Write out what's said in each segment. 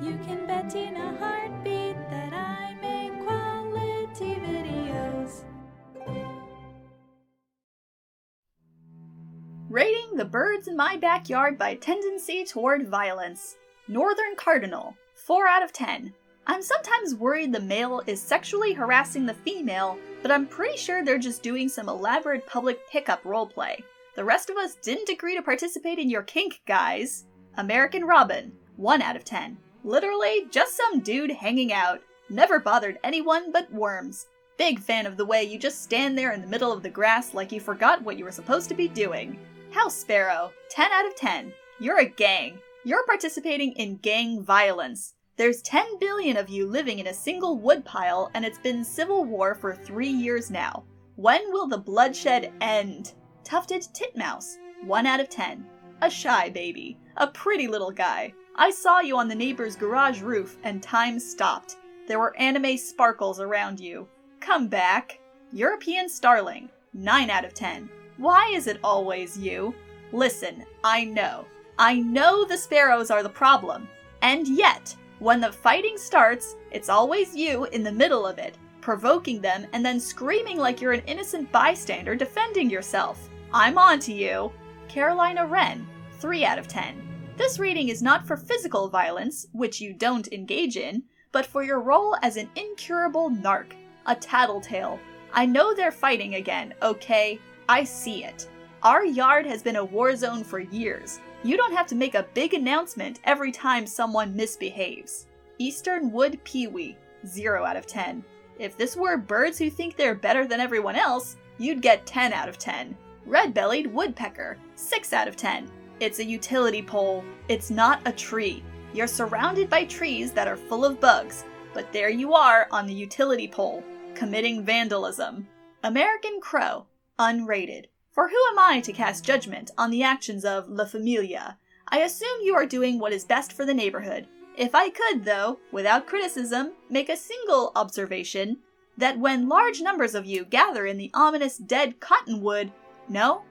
You can bet in a heartbeat that I make quality videos. Rating the birds in my backyard by tendency toward violence. Northern Cardinal, 4 out of 10. I'm sometimes worried the male is sexually harassing the female, but I'm pretty sure they're just doing some elaborate public pickup roleplay. The rest of us didn't agree to participate in your kink, guys. American Robin, 1 out of 10. Literally, just some dude hanging out. Never bothered anyone but worms. Big fan of the way you just stand there in the middle of the grass like you forgot what you were supposed to be doing. House Sparrow, 10 out of 10. You're a gang. You're participating in gang violence. There's 10 billion of you living in a single woodpile, and it's been civil war for 3 years now. When will the bloodshed end? Tufted Titmouse, 1 out of 10. A shy baby. A pretty little guy. I saw you on the neighbor's garage roof, and time stopped. There were anime sparkles around you. Come back. European Starling, 9 out of 10. Why is it always you? Listen, I know the sparrows are the problem. And yet, when the fighting starts, it's always you in the middle of it, provoking them and then screaming like you're an innocent bystander defending yourself. I'm on to you. Carolina Wren, 3 out of 10. This rating is not for physical violence, which you don't engage in, but for your role as an incurable narc, a tattletale. I know they're fighting again, okay? I see it. Our yard has been a war zone for years. You don't have to make a big announcement every time someone misbehaves. Eastern Wood Peewee, 0 out of 10. If this were birds who think they're better than everyone else, you'd get 10 out of 10. Red-bellied Woodpecker, 6 out of 10. It's a utility pole. It's not a tree. You're surrounded by trees that are full of bugs, but there you are on the utility pole, committing vandalism. American Crow, unrated. For who am I to cast judgment on the actions of La Familia? I assume you are doing what is best for the neighborhood. If I could, though, without criticism, make a single observation, that when large numbers of you gather in the ominous dead cottonwood... No,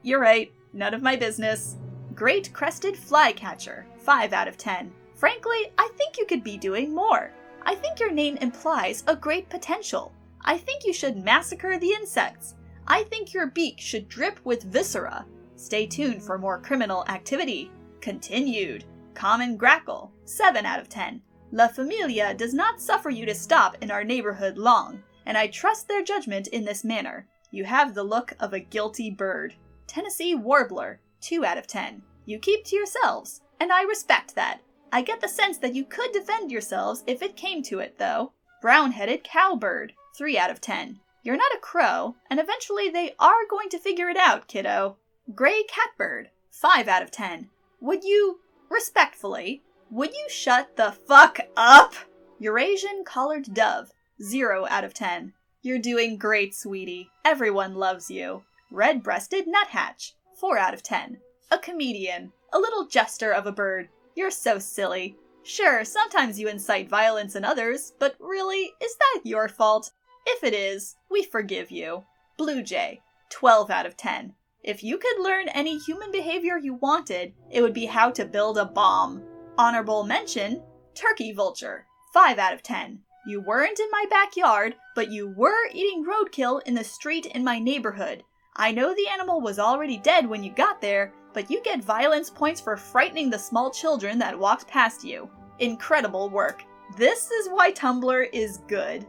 you're right. None of my business. Great Crested Flycatcher, 5 out of 10. Frankly, I think you could be doing more. I think your name implies a great potential. I think you should massacre the insects. I think your beak should drip with viscera. Stay tuned for more criminal activity. Continued. Common Grackle, 7 out of 10. La Familia does not suffer you to stop in our neighborhood long, and I trust their judgment in this manner. You have the look of a guilty bird. Tennessee Warbler, 2 out of 10. You keep to yourselves, and I respect that. I get the sense that you could defend yourselves if it came to it, though. Brown-headed Cowbird, 3 out of 10. You're not a crow, and eventually they are going to figure it out, kiddo. Gray Catbird, 5 out of 10. Respectfully, would you shut the fuck up? Eurasian Collared Dove, 0 out of 10. You're doing great, sweetie. Everyone loves you. Red-breasted Nuthatch, 4 out of 10. A comedian, a little jester of a bird. You're so silly. Sure, sometimes you incite violence in others, but really, is that your fault? If it is, we forgive you. Blue Jay, 12 out of 10. If you could learn any human behavior you wanted, it would be how to build a bomb. Honorable mention, Turkey Vulture, 5 out of 10. You weren't in my backyard, but you were eating roadkill in the street in my neighborhood. I know the animal was already dead when you got there, but you get violence points for frightening the small children that walked past you. Incredible work. This is why Tumblr is good.